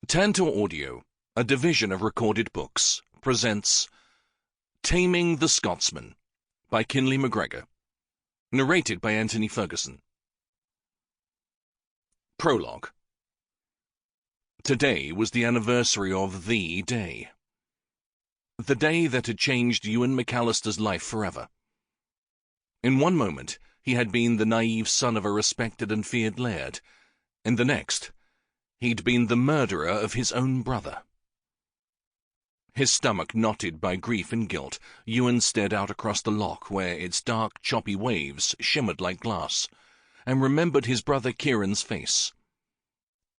Tantor Audio, a division of Recorded Books, presents Taming the Scotsman by Kinley Macgregor, narrated by Antony Ferguson. Prologue. Today was the anniversary of the day. The day that had changed Ewan MacAllister's life forever. In one moment, he had been the naive son of a respected and feared laird. In the next, he'd been the murderer of his own brother. His stomach knotted by grief and guilt, Ewan stared out across the loch where its dark, choppy waves shimmered like glass, and remembered his brother Kieran's face.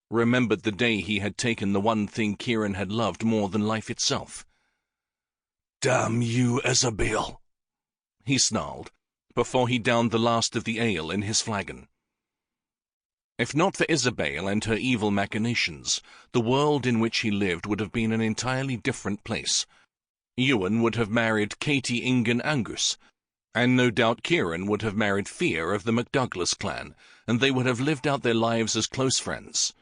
Remembered the day he had taken the one thing Kieran had loved more than life itself. "Damn you, Isabel," he snarled, before he downed the last of the ale in his flagon. If not for Isabel and her evil machinations, the world in which he lived would have been an entirely different place. Ewan would have married Katie Ingen Angus, and no doubt Kieran would have married Fear of the MacDouglas clan, and they would have lived out their lives as close friends.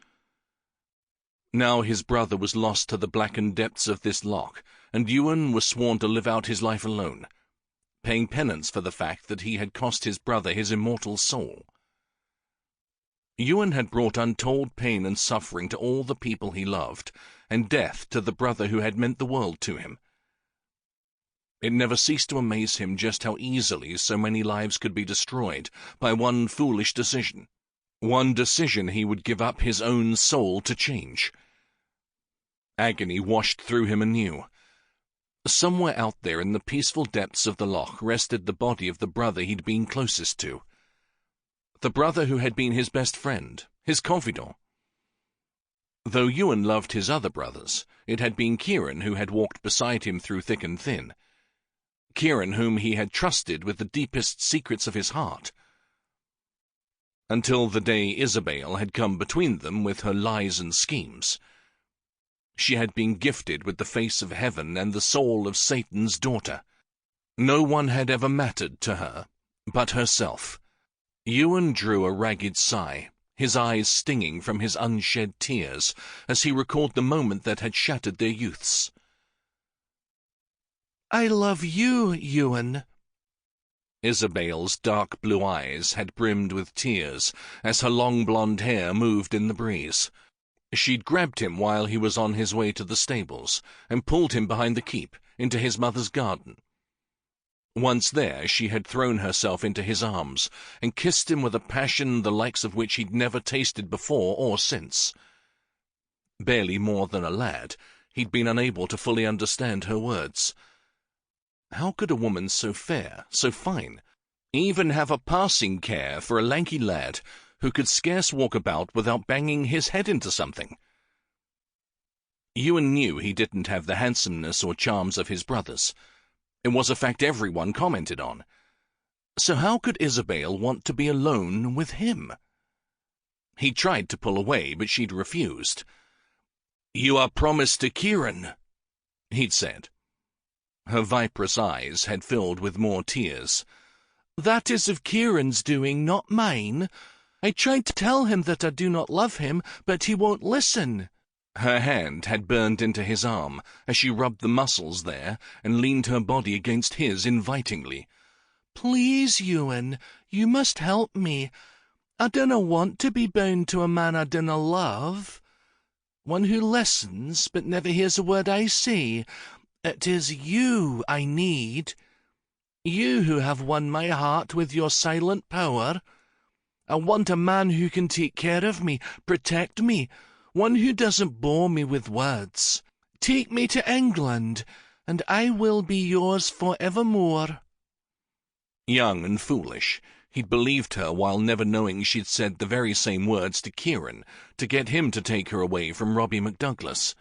Now his brother was lost to the blackened depths of this loch, and Ewan was sworn to live out his life alone, paying penance for the fact that he had cost his brother his immortal soul. Ewan had brought untold pain and suffering to all the people he loved, and death to the brother who had meant the world to him. It never ceased to amaze him just how easily so many lives could be destroyed by one foolish decision. One decision he would give up his own soul to change. Agony washed through him anew. Somewhere out there in the peaceful depths of the loch rested the body of the brother he'd been closest to. The brother who had been his best friend, his confidant. Though Ewan loved his other brothers, it had been Kieran who had walked beside him through thick and thin. Kieran whom he had trusted with the deepest secrets of his heart. Until the day Isabel had come between them with her lies and schemes. She had been gifted with the face of heaven and the soul of Satan's daughter. No one had ever mattered to her but herself. Ewan drew a ragged sigh, his eyes stinging from his unshed tears, as he recalled the moment that had shattered their youths. "I love you, Ewan." Isabel's dark blue eyes had brimmed with tears as her long blonde hair moved in the breeze. She'd grabbed him while he was on his way to the stables, and pulled him behind the keep, into his mother's garden. Once there, she had thrown herself into his arms, and kissed him with a passion the likes of which he'd never tasted before or since. Barely more than a lad, he'd been unable to fully understand her words. How could a woman so fair, so fine, even have a passing care for a lanky lad who could scarce walk about without banging his head into something? Ewan knew he didn't have the handsomeness or charms of his brothers. It was a fact everyone commented on. So how could Isabel want to be alone with him? He tried to pull away, but she'd refused. "You are promised to Kieran," he'd said. Her viperous eyes had filled with more tears. "That is of Kieran's doing, not mine. I tried to tell him that I do not love him, but he won't listen." Her hand had burned into his arm as she rubbed the muscles there and leaned her body against his invitingly. "Please, Ewan, you must help me. I dinna want to be bound to a man I dinna love. One who listens but never hears a word I say. It is you I need. You who have won my heart with your silent power. I want a man who can take care of me, protect me, one who doesn't bore me with words. Take me to England, and I will be yours for evermore." Young and foolish, he'd believed her while never knowing she'd said the very same words to Kieran to get him to take her away from Robbie MacDouglas.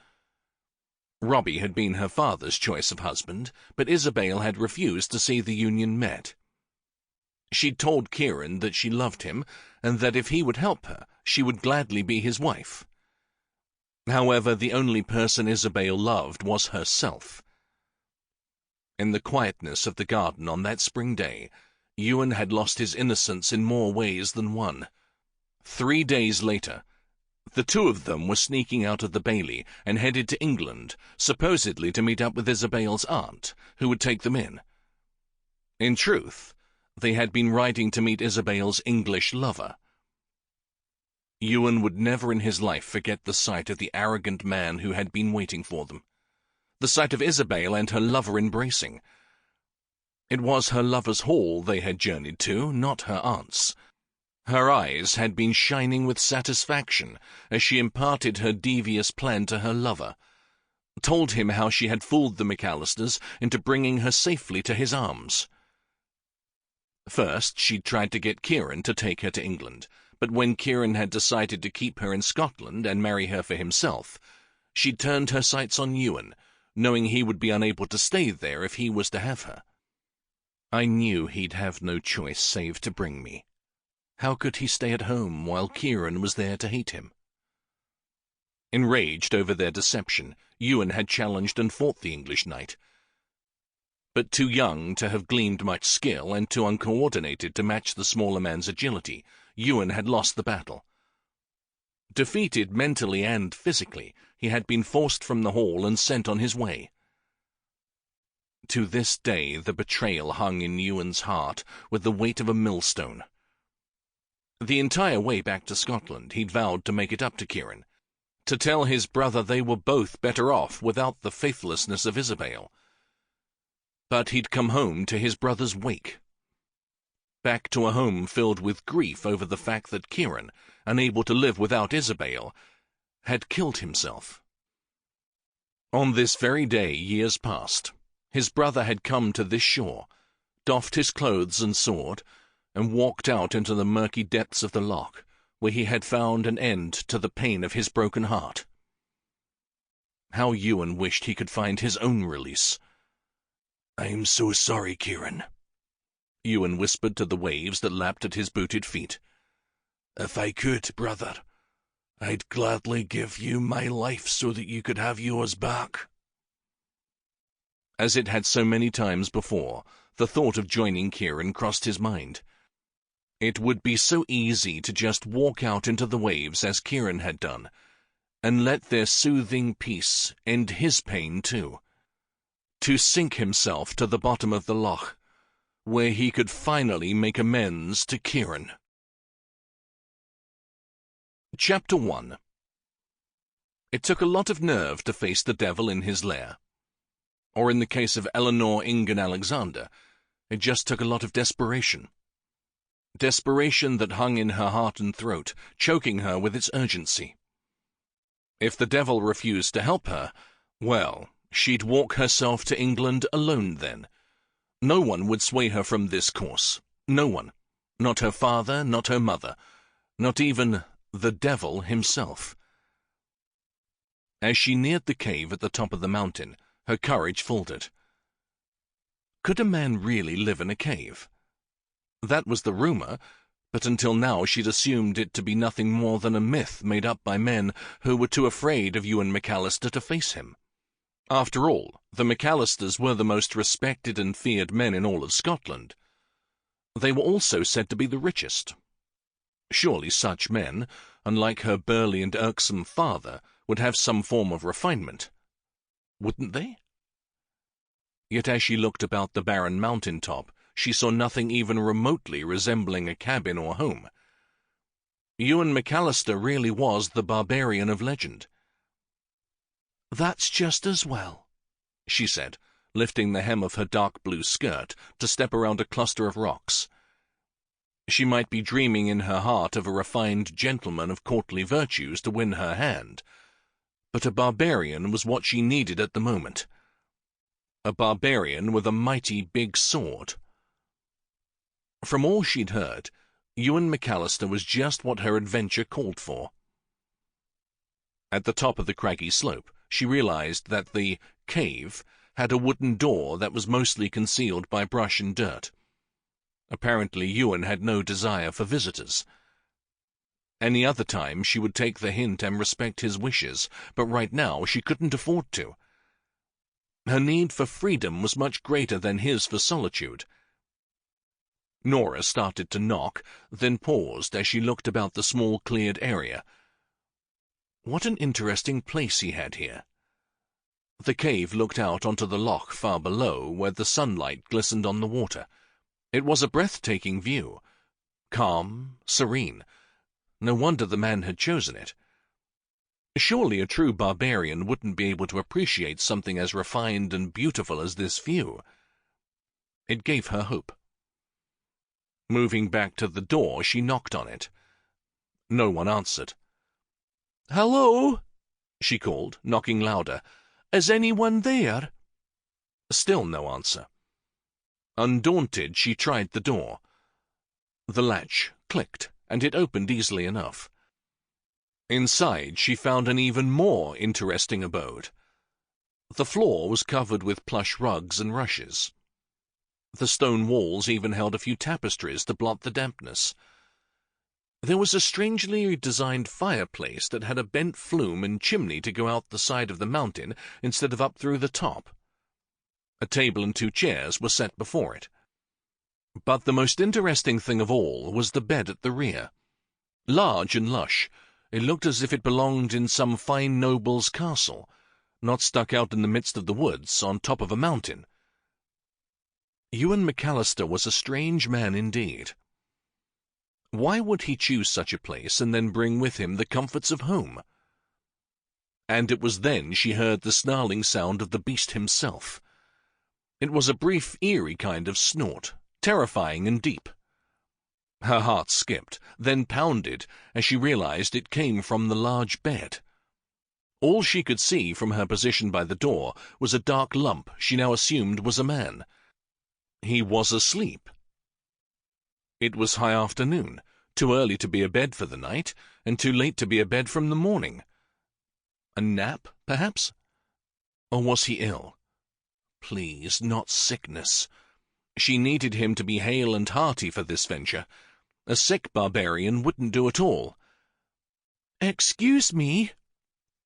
Robbie had been her father's choice of husband, but Isabel had refused to see the union met. She'd told Kieran that she loved him, and that if he would help her, she would gladly be his wife. However, the only person Isabel loved was herself. In the quietness of the garden on that spring day, Ewan had lost his innocence in more ways than one. 3 days later, The two of them were sneaking out of the bailey and headed to England, supposedly to meet up with Isabel's aunt, who would take them in. In truth, they had been riding to meet Isabel's English lover. Ewan would never in his life forget the sight of the arrogant man who had been waiting for them. The sight of Isabel and her lover embracing. It was her lover's hall they had journeyed to, not her aunt's. Her eyes had been shining with satisfaction as she imparted her devious plan to her lover, told him how she had fooled the MacAllisters into bringing her safely to his arms. First, she'd tried to get Kieran to take her to England, but when Kieran had decided to keep her in Scotland and marry her for himself, she'd turned her sights on Ewan, knowing he would be unable to stay there if he was to have her. I knew he'd have no choice save to bring me. How could he stay at home while Kieran was there to hate him? Enraged over their deception, Ewan had challenged and fought the English knight. But too young to have gleaned much skill and too uncoordinated to match the smaller man's agility, Ewan had lost the battle. Defeated mentally and physically, he had been forced from the hall and sent on his way. To this day the betrayal hung in Ewan's heart with the weight of a millstone. The entire way back to Scotland he'd vowed to make it up to Kieran, to tell his brother they were both better off without the faithlessness of Isabel. But he'd come home to his brother's wake. Back to a home filled with grief over the fact that Kieran, unable to live without Isabel, had killed himself. On this very day, years past, his brother had come to this shore, doffed his clothes and sword, and walked out into the murky depths of the loch, where he had found an end to the pain of his broken heart. How Ewan wished he could find his own release. "I'm so sorry, Kieran," Ewan whispered to the waves that lapped at his booted feet. "If I could, brother, I'd gladly give you my life so that you could have yours back." As it had so many times before, the thought of joining Kieran crossed his mind. It would be so easy to just walk out into the waves as Kieran had done, and let their soothing peace end his pain too. To sink himself to the bottom of the loch, where he could finally make amends to Kieran. Chapter 1. It took a lot of nerve to face the devil in his lair. Or in the case of Eleanor Alexander, it just took a lot of desperation. Desperation that hung in her heart and throat, choking her with its urgency. If the devil refused to help her, well, she'd walk herself to England alone then. No one would sway her from this course. No one. Not her father, not her mother. Not even the devil himself. As she neared the cave at the top of the mountain, her courage faltered. Could a man really live in a cave? That was the rumor, but until now she'd assumed it to be nothing more than a myth made up by men who were too afraid of Ewan MacAllister to face him. After all, the MacAllisters were the most respected and feared men in all of Scotland. They were also said to be the richest. Surely such men, unlike her burly and irksome father, would have some form of refinement. Wouldn't they? Yet as she looked about the barren mountain top, she saw nothing even remotely resembling a cabin or home. Ewan MacAllister really was the barbarian of legend. "That's just as well," she said, lifting the hem of her dark blue skirt to step around a cluster of rocks. She might be dreaming in her heart of a refined gentleman of courtly virtues to win her hand, but a barbarian was what she needed at the moment. A barbarian with a mighty big sword. From all she'd heard, Ewan MacAllister was just what her adventure called for. At the top of the craggy slope, she realized that the cave had a wooden door that was mostly concealed by brush and dirt. Apparently Ewan had no desire for visitors. Any other time she would take the hint and respect his wishes, but right now she couldn't afford to. Her need for freedom was much greater than his for solitude. Nora started to knock, then paused as she looked about the small cleared area. What an interesting place he had here. The cave looked out onto the loch far below, where the sunlight glistened on the water. It was a breathtaking view. Calm, serene. No wonder the man had chosen it. Surely a true barbarian wouldn't be able to appreciate something as refined and beautiful as this view. It gave her hope. Moving back to the door, she knocked on it. No one answered. "Hello?" she called, knocking louder. "Is anyone there?" Still no answer. Undaunted, she tried the door. The latch clicked, and it opened easily enough. Inside, she found an even more interesting abode. The floor was covered with plush rugs and rushes. The stone walls even held a few tapestries to blot the dampness. There was a strangely designed fireplace that had a bent flume and chimney to go out the side of the mountain instead of up through the top. A table and 2 chairs were set before it. But the most interesting thing of all was the bed at the rear. Large and lush, it looked as if it belonged in some fine noble's castle, not stuck out in the midst of the woods on top of a mountain. Ewan MacAllister was a strange man indeed. Why would he choose such a place and then bring with him the comforts of home? And it was then she heard the snarling sound of the beast himself. It was a brief, eerie kind of snort, terrifying and deep. Her heart skipped, then pounded, as she realized it came from the large bed. All she could see from her position by the door was a dark lump she now assumed was a man. He was asleep. It was high afternoon, too early to be abed for the night, and too late to be abed from the morning. A nap, perhaps? Or was he ill? Please, not sickness. She needed him to be hale and hearty for this venture. A sick barbarian wouldn't do at all. "Excuse me?"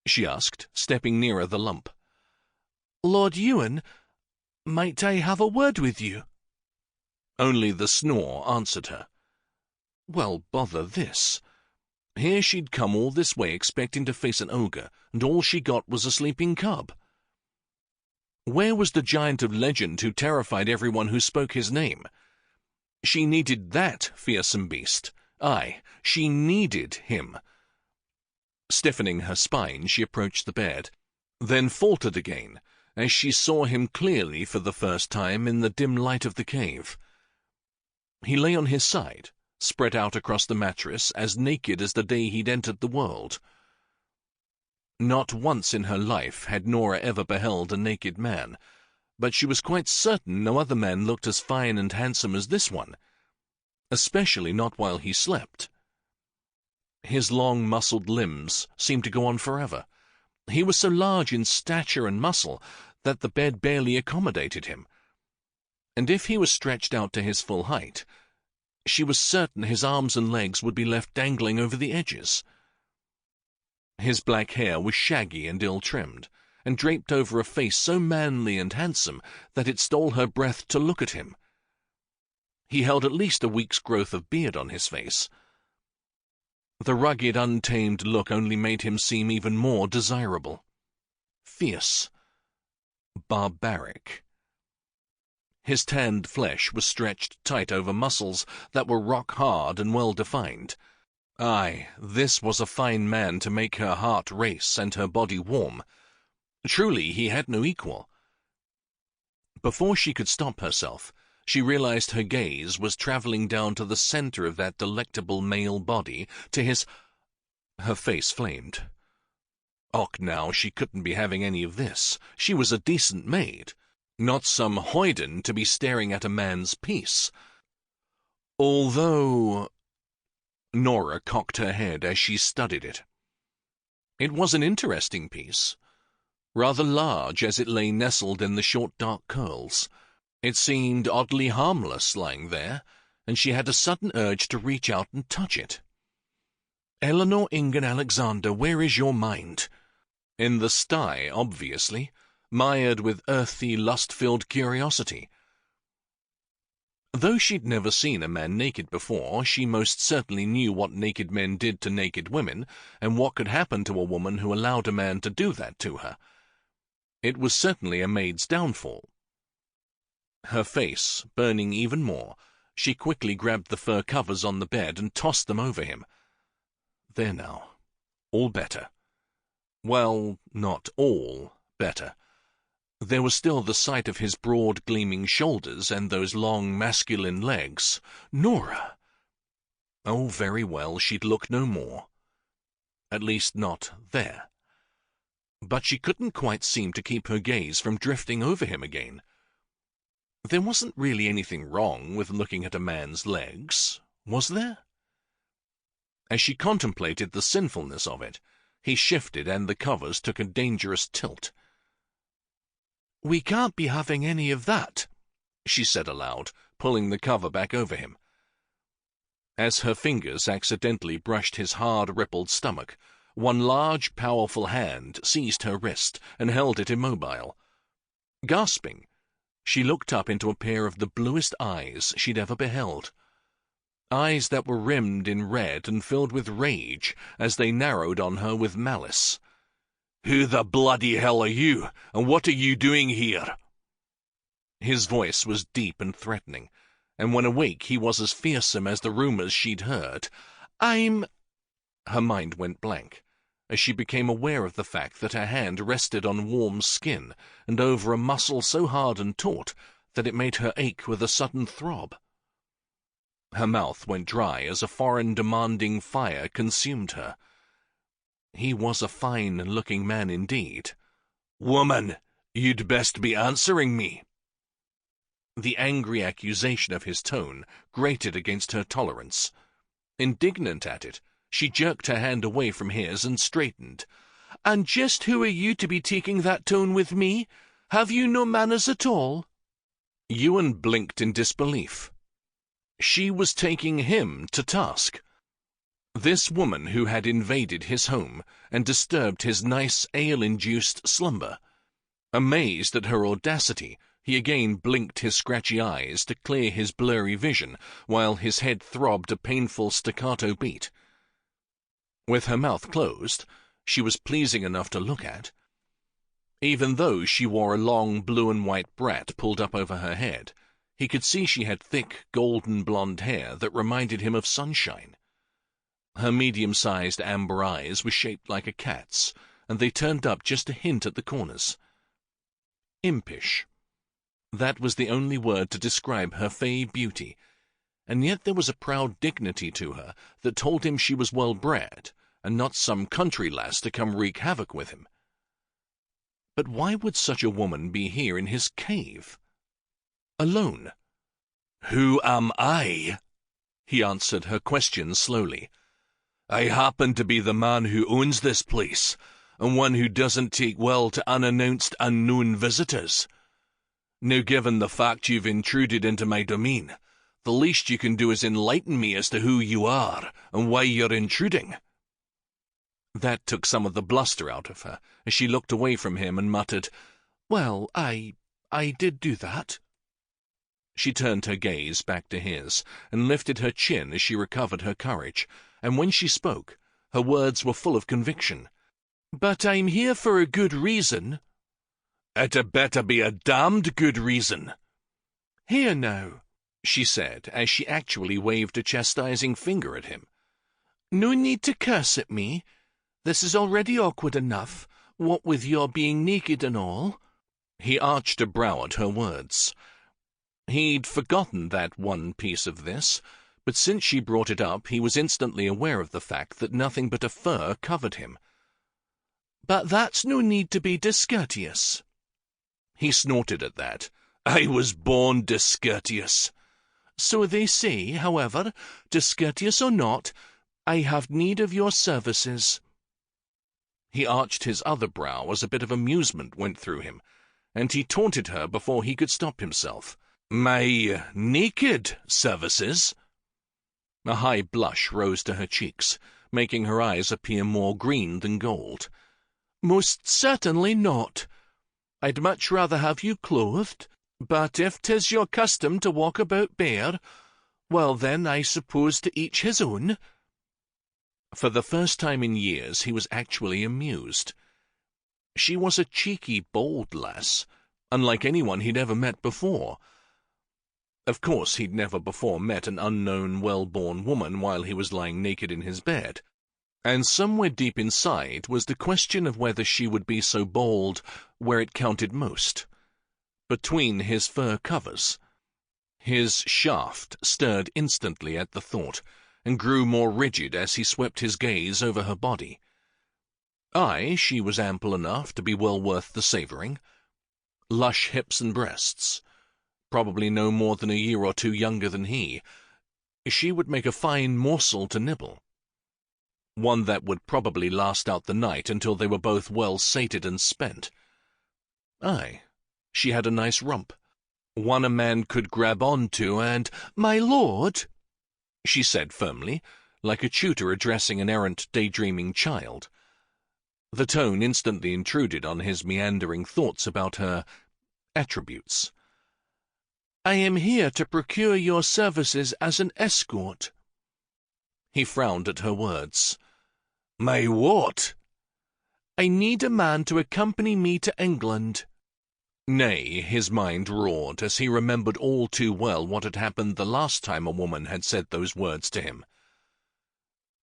she asked, stepping nearer the lump. "Lord Ewan, might I have a word with you?" Only the snore answered her. Well, bother this. Here she'd come all this way expecting to face an ogre, and all she got was a sleeping cub. Where was the giant of legend who terrified everyone who spoke his name? She needed that fearsome beast. Aye, she needed him. Stiffening her spine, she approached the bed, then faltered again, as she saw him clearly for the first time in the dim light of the cave. He lay on his side, spread out across the mattress, as naked as the day he'd entered the world. Not once in her life had Nora ever beheld a naked man, but she was quite certain no other man looked as fine and handsome as this one, especially not while he slept. His long, muscled limbs seemed to go on forever. He was so large in stature and muscle that the bed barely accommodated him. And if he was stretched out to his full height, she was certain his arms and legs would be left dangling over the edges. His black hair was shaggy and ill-trimmed, and draped over a face so manly and handsome that it stole her breath to look at him. He held at least a week's growth of beard on his face. The rugged, untamed look only made him seem even more desirable. Fierce. Barbaric. His tanned flesh was stretched tight over muscles that were rock-hard and well-defined. Aye, this was a fine man to make her heart race and her body warm. Truly, he had no equal. Before she could stop herself, she realized her gaze was traveling down to the center of that delectable male body, to his... Her face flamed. Och, now, she couldn't be having any of this. She was a decent maid, not some hoyden to be staring at a man's piece. Although... Nora cocked her head as she studied it. It was an interesting piece, rather large as it lay nestled in the short dark curls. It seemed oddly harmless lying there, and she had a sudden urge to reach out and touch it. "Eleanor Ingen Alexander, where is your mind?" In the sty, obviously, mired with earthy, lust-filled curiosity. Though she'd never seen a man naked before, she most certainly knew what naked men did to naked women, and what could happen to a woman who allowed a man to do that to her. It was certainly a maid's downfall. Her face burning even more, she quickly grabbed the fur covers on the bed and tossed them over him. There now. All better. Well, not all better. There was still the sight of his broad, gleaming shoulders and those long, masculine legs. Nora! Oh, very well, she'd look no more. At least not there. But she couldn't quite seem to keep her gaze from drifting over him again. There wasn't really anything wrong with looking at a man's legs, was there? As she contemplated the sinfulness of it, he shifted and the covers took a dangerous tilt. "We can't be having any of that," she said aloud, pulling the cover back over him. As her fingers accidentally brushed his hard, rippled stomach, one large, powerful hand seized her wrist and held it immobile. Gasping, she looked up into a pair of the bluest eyes she'd ever beheld. Eyes that were rimmed in red and filled with rage as they narrowed on her with malice. "Who the bloody hell are you, and what are you doing here?" His voice was deep and threatening, and when awake he was as fearsome as the rumours she'd heard. "I'm—" Her mind went blank, as she became aware of the fact that her hand rested on warm skin and over a muscle so hard and taut that it made her ache with a sudden throb. Her mouth went dry as a foreign demanding fire consumed her. He was a fine-looking man indeed. "Woman, you'd best be answering me." The angry accusation of his tone grated against her tolerance. Indignant at it, she jerked her hand away from his and straightened. "And just who are you to be taking that tone with me? Have you no manners at all?" Ewan blinked in disbelief. She was taking him to task. This woman who had invaded his home and disturbed his nice ale-induced slumber. Amazed at her audacity, he again blinked his scratchy eyes to clear his blurry vision, while his head throbbed a painful staccato beat. With her mouth closed, she was pleasing enough to look at. Even though she wore a long blue-and-white brat pulled up over her head, he could see she had thick, golden blonde hair that reminded him of sunshine. Her medium-sized amber eyes were shaped like a cat's, and they turned up just a hint at the corners. Impish. That was the only word to describe her fey beauty, and yet there was a proud dignity to her that told him she was well-bred, and not some country lass to come wreak havoc with him. But why would such a woman be here in his cave? Alone. "Who am I?" he answered her question slowly. "I happen to be the man who owns this place, and one who doesn't take well to unannounced, unknown visitors. Now, given the fact you've intruded into my domain, the least you can do is enlighten me as to who you are and why you're intruding." That took some of the bluster out of her, as she looked away from him and muttered, "Well, I did do that." She turned her gaze back to his, and lifted her chin as she recovered her courage, and when she spoke, her words were full of conviction. "But I'm here for a good reason." "It had better be a damned good reason." "Here now," she said, as she actually waved a chastising finger at him. "No need to curse at me. This is already awkward enough, what with your being naked and all." He arched a brow at her words. He'd forgotten that one piece of this, but since she brought it up he was instantly aware of the fact that nothing but a fur covered him. "But that's no need to be discourteous." He snorted at that. "I was born discourteous." "So they say, however, discourteous or not, I have need of your services." He arched his other brow as a bit of amusement went through him, and he taunted her before he could stop himself. "My naked services?" A high blush rose to her cheeks, making her eyes appear more green than gold. "Most certainly not. I'd much rather have you clothed. But if 'tis your custom to walk about bare, well then, I suppose to each his own." For the first time in years he was actually amused. She was a cheeky, bold lass, unlike anyone he'd ever met before. Of course, he'd never before met an unknown, well-born woman while he was lying naked in his bed, and somewhere deep inside was the question of whether she would be so bold where it counted most, between his fur covers. His shaft stirred instantly at the thought, and grew more rigid as he swept his gaze over her body. Aye, she was ample enough to be well worth the savouring. Lush hips and breasts, probably no more than a year or two younger than he. She would make a fine morsel to nibble, one that would probably last out the night until they were both well sated and spent. Aye, she had a nice rump, one a man could grab on to, and, "My lord," she said firmly, like a tutor addressing an errant, daydreaming child. The tone instantly intruded on his meandering thoughts about her attributes. "I am here to procure your services as an escort." He frowned at her words. "My what?" "I need a man to accompany me to England." Nay, his mind roared as he remembered all too well what had happened the last time a woman had said those words to him.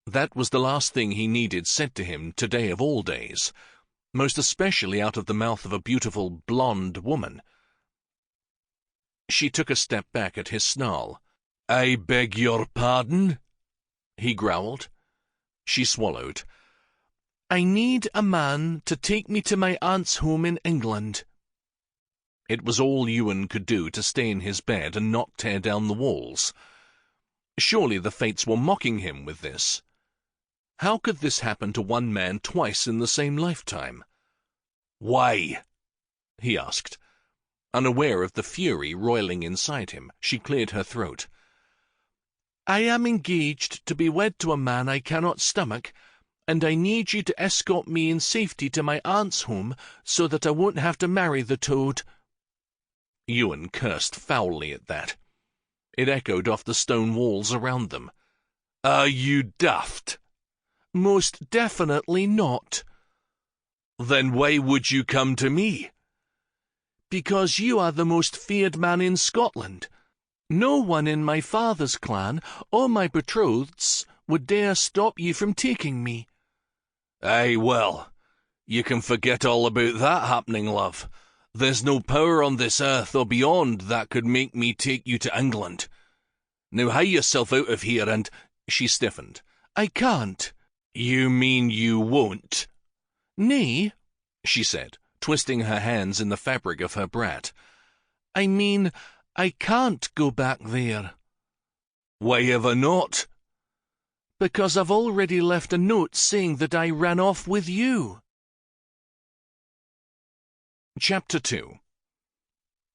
That was the last thing he needed said to him today of all days, most especially out of the mouth of a beautiful, blonde woman. She took a step back at his snarl. "I beg your pardon?" he growled. She swallowed. "I need a man to take me to my aunt's home in England." It was all Ewan could do to stay in his bed and not tear down the walls. Surely the fates were mocking him with this. How could this happen to one man twice in the same lifetime? "Why?" he asked. Unaware of the fury roiling inside him, she cleared her throat. "I am engaged to be wed to a man I cannot stomach, and I need you to escort me in safety to my aunt's home so that I won't have to marry the toad." Ewan cursed foully at that. It echoed off the stone walls around them. "Are you daft?" "Most definitely not." "Then why would you come to me?" "Because you are the most feared man in Scotland. No one in my father's clan or my betrothed's would dare stop you from taking me." "Aye, well, you can forget all about that happening, love. There's no power on this earth or beyond that could make me take you to England. Now hie yourself out of here and—" She stiffened. "I can't." "You mean you won't?" "Nay," she said, twisting her hands in the fabric of her brat. "I mean, I can't go back there." "Why ever not?" "Because I've already left a note saying that I ran off with you." Chapter 2.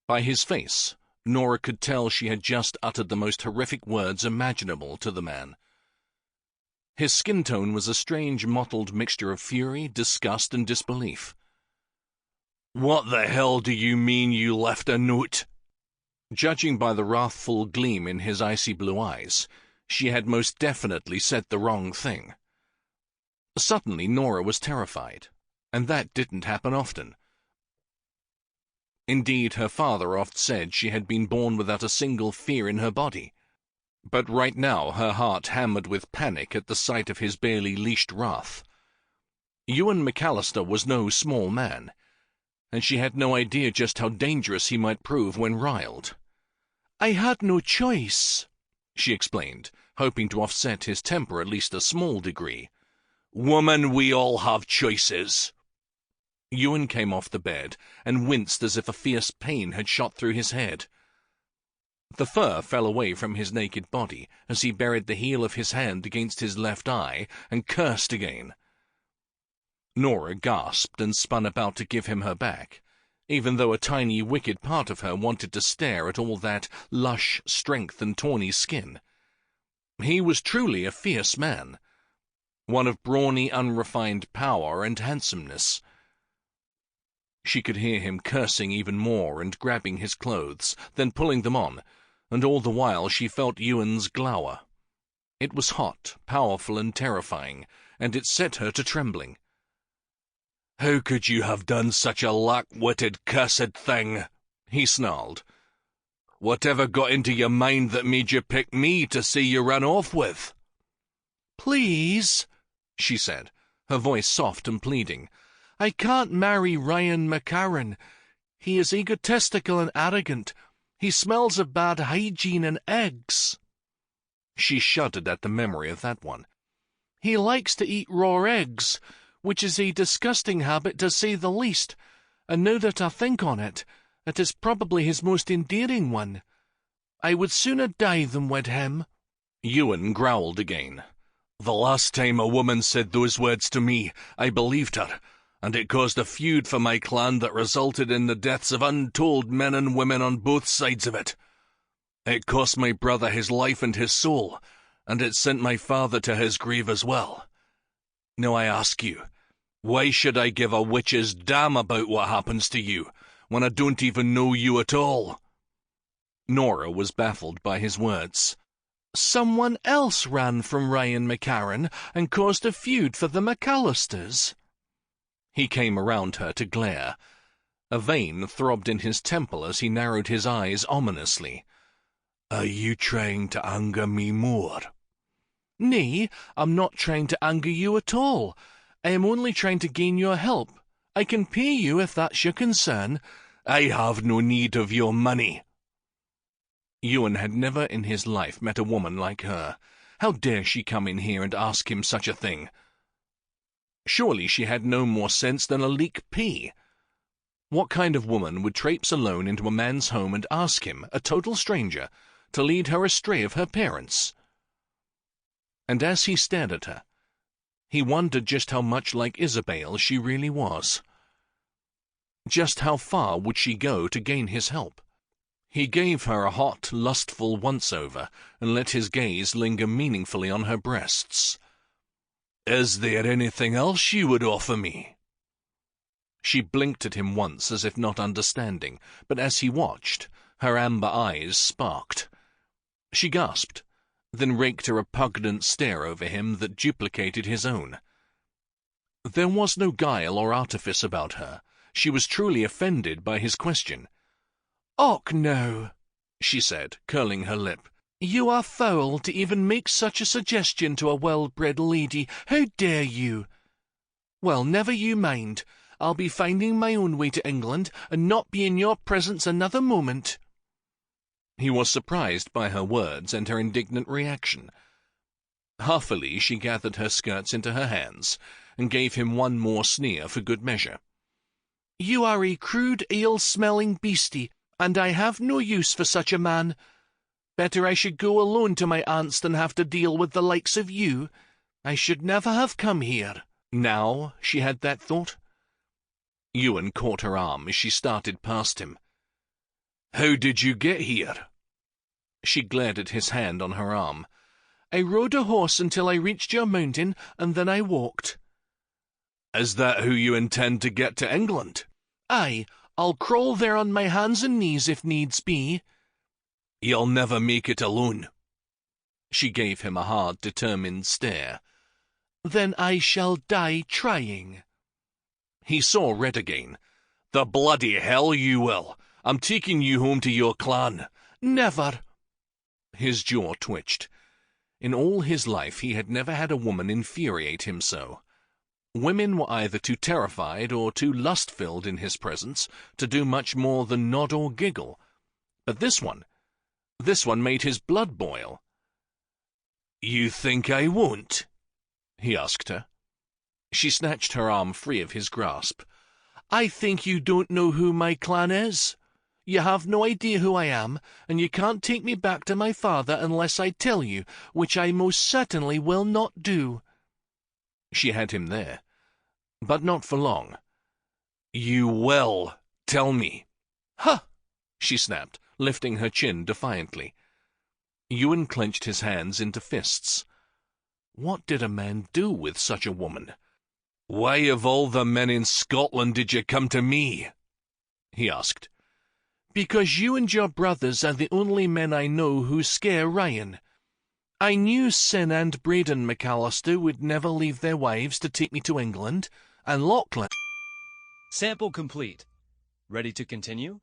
By his face, Nora could tell she had just uttered the most horrific words imaginable to the man. His skin tone was a strange mottled mixture of fury, disgust, and disbelief. "What the hell do you mean you left a note?" Judging by the wrathful gleam in his icy blue eyes, she had most definitely said the wrong thing. Suddenly Nora was terrified, and that didn't happen often. Indeed, her father oft said she had been born without a single fear in her body. But right now her heart hammered with panic at the sight of his barely leashed wrath. Ewan MacAllister was no small man, and she had no idea just how dangerous he might prove when riled. "I had no choice," she explained, hoping to offset his temper at least a small degree. "Woman, we all have choices." Ewan came off the bed and winced as if a fierce pain had shot through his head. The fur fell away from his naked body as he buried the heel of his hand against his left eye and cursed again. Nora gasped and spun about to give him her back, even though a tiny wicked part of her wanted to stare at all that lush strength and tawny skin. He was truly a fierce man, one of brawny, unrefined power and handsomeness. She could hear him cursing even more and grabbing his clothes, then pulling them on, and all the while she felt Ewan's glower. It was hot, powerful, and terrifying, and it set her to trembling. "How could you have done such a lack-witted, cursed thing?" he snarled. "Whatever got into your mind that made you pick me to see you run off with?" "Please," she said, her voice soft and pleading, "I can't marry Ryan MacArron. He is egotistical and arrogant. He smells of bad hygiene and eggs." She shuddered at the memory of that one. "He likes to eat raw eggs, which is a disgusting habit to say the least, and now that I think on it, it is probably his most endearing one. I would sooner die than wed him." Ewan growled again. "The last time a woman said those words to me, I believed her, and it caused a feud for my clan that resulted in the deaths of untold men and women on both sides of it. It cost my brother his life and his soul, and it sent my father to his grave as well. Now I ask you, why should I give a witch's damn about what happens to you, when I don't even know you at all?" Nora was baffled by his words. "Someone else ran from Ryan MacArron and caused a feud for the MacAllisters." He came around her to glare. A vein throbbed in his temple as he narrowed his eyes ominously. "Are you trying to anger me more?" "Nay, I'm not trying to anger you at all. I am only trying to gain your help. I can pay you if that's your concern." "I have no need of your money." Ewan had never in his life met a woman like her. How dare she come in here and ask him such a thing? Surely she had no more sense than a leek pea. What kind of woman would traipse alone into a man's home and ask him, a total stranger, to lead her astray of her parents? And as he stared at her, he wondered just how much like Isabel she really was. Just how far would she go to gain his help? He gave her a hot, lustful once-over, and let his gaze linger meaningfully on her breasts. "Is there anything else you would offer me?" She blinked at him once as if not understanding, but as he watched, her amber eyes sparked. She gasped, then raked a repugnant stare over him that duplicated his own. There was no guile or artifice about her. She was truly offended by his question. "Och, no," she said, curling her lip. "You are foul to even make such a suggestion to a well-bred lady. How dare you? Well, never you mind. I'll be finding my own way to England, and not be in your presence another moment." He was surprised by her words and her indignant reaction. Huffily she gathered her skirts into her hands, and gave him one more sneer for good measure. "You are a crude, ale-smelling beastie, and I have no use for such a man. Better I should go alone to my aunt's than have to deal with the likes of you. I should never have come here." Now she had that thought. Ewan caught her arm as she started past him. "How did you get here?" She glared at his hand on her arm. "I rode a horse until I reached your mountain, and then I walked." "Is that how you intend to get to England?" "Aye, I'll crawl there on my hands and knees if needs be." "You'll never make it alone." She gave him a hard, determined stare. "Then I shall die trying." He saw red again. "The bloody hell you will! I'm taking you home to your clan." "Never." His jaw twitched. In all his life he had never had a woman infuriate him so. Women were either too terrified or too lust-filled in his presence to do much more than nod or giggle. But this one made his blood boil. "You think I won't?" he asked her. She snatched her arm free of his grasp. "I think you don't know who my clan is. You have no idea who I am, and you can't take me back to my father unless I tell you, which I most certainly will not do." She had him there, but not for long. "You will tell me." "Huh!" she snapped, lifting her chin defiantly. Ewan clenched his hands into fists. What did a man do with such a woman? "Why of all the men in Scotland did you come to me?" he asked. Because you and your brothers are the only men I know who scare Ryan. I knew Sin and Braden MacAllister would never leave their wives to take me to England, and Lachlan... Sample complete. Ready to continue?